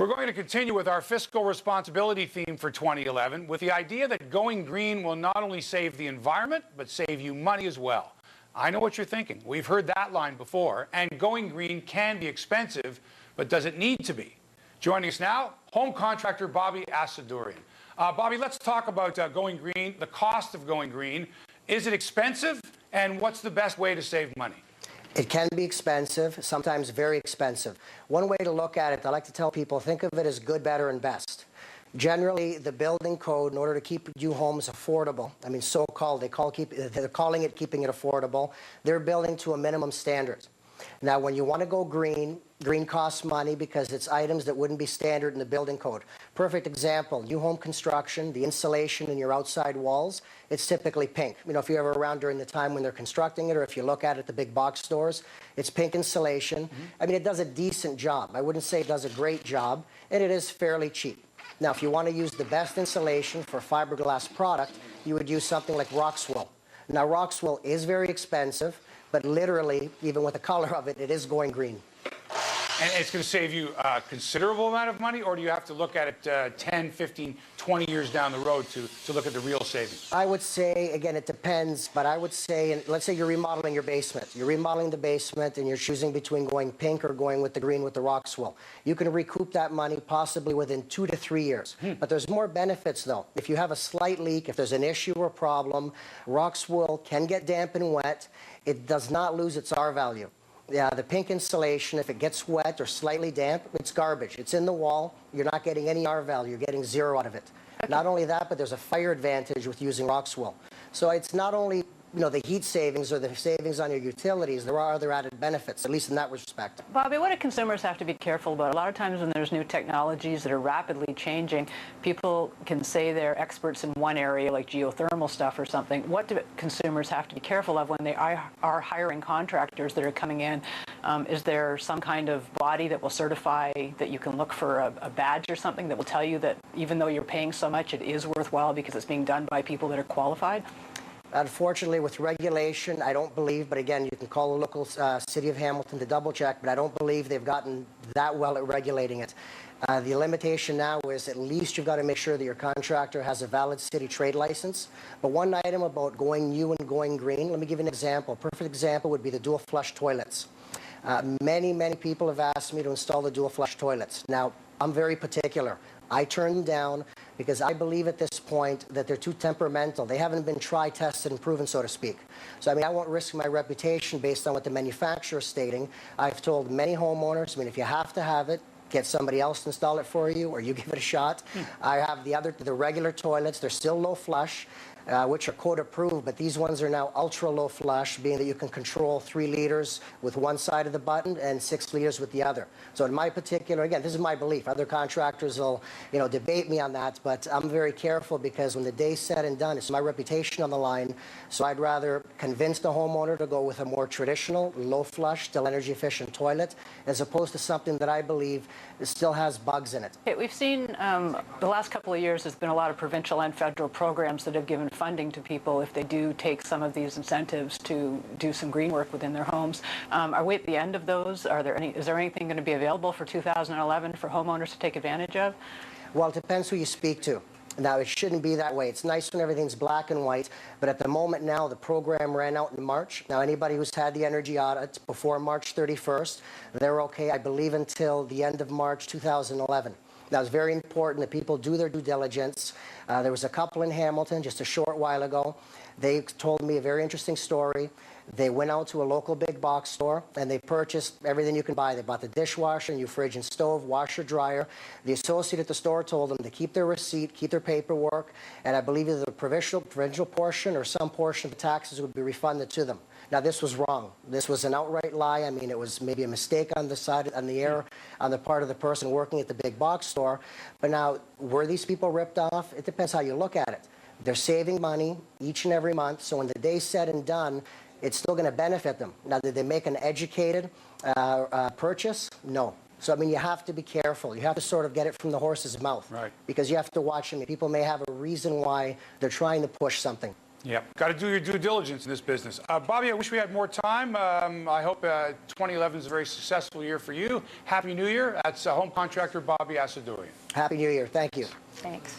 We're going to continue with our fiscal responsibility theme for 2011 with the idea that going green will not only save the environment, but save you money as well. I know what you're thinking. We've heard that line before, and going green can be expensive, but does it need to be? Joining us now, home contractor Bobby Asadourian. Bobby, let's talk about going green, the cost of going green. Is it expensive, and what's the best way to save money? It can be expensive, sometimes very expensive. One way to look at it, I like to tell people, think of it as good, better, and best. Generally, the building code, in order to keep new homes affordable, I mean so-called, they're calling it keeping it affordable, they're building to a minimum standard. Now, when you want to go green, green costs money because it's items that wouldn't be standard in the building code. Perfect example, new home construction, the insulation in your outside walls, it's typically pink. You know, if you're ever around during the time when they're constructing it, or if you look at it at the big box stores, it's pink insulation. I mean, it does a decent job. I wouldn't say it does a great job, and it is fairly cheap. Now, if you want to use the best insulation for a fiberglass product, you would use something like Roxwool. Now, Roxwool is very expensive, but literally, even with the color of it, it is going green. And it's going to save you a considerable amount of money, or do you have to look at it 10, 15, 20 years down the road to look at the real savings? I would say, again, it depends, but I would say, and let's say you're remodeling your basement. You're remodeling the basement and you're choosing between going pink or going with the green with the Roxwool. You can recoup that money possibly within 2 to 3 years. But there's more benefits, though. If you have a slight leak, if there's an issue or problem, Roxwool can get damp and wet. It does not lose its R value. Yeah, the pink insulation, if it gets wet or slightly damp, it's garbage. It's in the wall. You're not getting any R value. You're getting zero out of it. Okay. Not only that, but there's a fire advantage with using Roxwool. So it's not only, you know, the heat savings or the savings on your utilities, there are other added benefits, at least in that respect. Bobby, what do consumers have to be careful about? A lot of times when there's new technologies that are rapidly changing, people can say they're experts in one area, like geothermal stuff or something. What do consumers have to be careful of when they are hiring contractors that are coming in? Is there some kind of body that will certify that you can look for a badge or something that will tell you that even though you're paying so much, it is worthwhile because it's being done by people that are qualified? Unfortunately, with regulation, I don't believe, but again, you can call the local city of Hamilton to double check, but I don't believe they've gotten that well at regulating it. The limitation now is at least you've got to make sure that your contractor has a valid city trade license. But one item about going new and going green, let me give you an example. A perfect example would be the dual flush toilets. Many people have asked me to install the dual flush toilets. Now, I'm very particular. I turn them down because I believe at this point that they're too temperamental. They haven't been tried, tested, and proven, so to speak. So, I mean, I won't risk my reputation based on what the manufacturer is stating. I've told many homeowners, I mean, if you have to have it, get somebody else to install it for you, or you give it a shot. I have the regular toilets. They're still low flush, which are code approved, but these ones are now ultra low flush, being that you can control 3 liters with one side of the button and 6 liters with the other. So in my particular, again, this is my belief. Other contractors will, you know, debate me on that, but I'm very careful because when the day's said and done, it's my reputation on the line. So I'd rather convince the homeowner to go with a more traditional, low flush, still energy efficient toilet, as opposed to something that I believe still has bugs in it. Okay, we've seen the last couple of years, there's been a lot of provincial and federal programs that have given funding to people if they do take some of these incentives to do some green work within their homes. Are we at the end of those? Is there anything going to be available for 2011 for homeowners to take advantage of? Well, it depends who you speak to. Now, it shouldn't be that way. It's nice when everything's black and white, but at the moment now, the program ran out in March. Now, anybody who's had the energy audit before March 31st, they're okay, I believe, until the end of March 2011. Now, it's very important that people do their due diligence. There was a couple in Hamilton just a short while ago. They told me a very interesting story. They went out to a local big box store and they purchased everything you can buy. They bought the dishwasher, new fridge and stove, washer, dryer. The associate at the store told them to keep their receipt, keep their paperwork, and I believe either the provincial portion or some portion of the taxes would be refunded to them. Now, this was wrong. This was an outright lie. I mean, it was maybe a mistake on the air, on the part of the person working at the big box store. But now, were these people ripped off? It depends how you look at it. They're saving money each and every month, so when the day's said and done, it's still going to benefit them. Now, did they make an educated purchase? No. So, I mean, you have to be careful. You have to sort of get it from the horse's mouth. Right. Because you have to watch them. People may have a reason why they're trying to push something. Yep. Got to do your due diligence in this business. Bobby, I wish we had more time. I hope 2011 is a very successful year for you. Happy New Year. That's home contractor Bobby Asadourian. Happy New Year. Thank you. Thanks.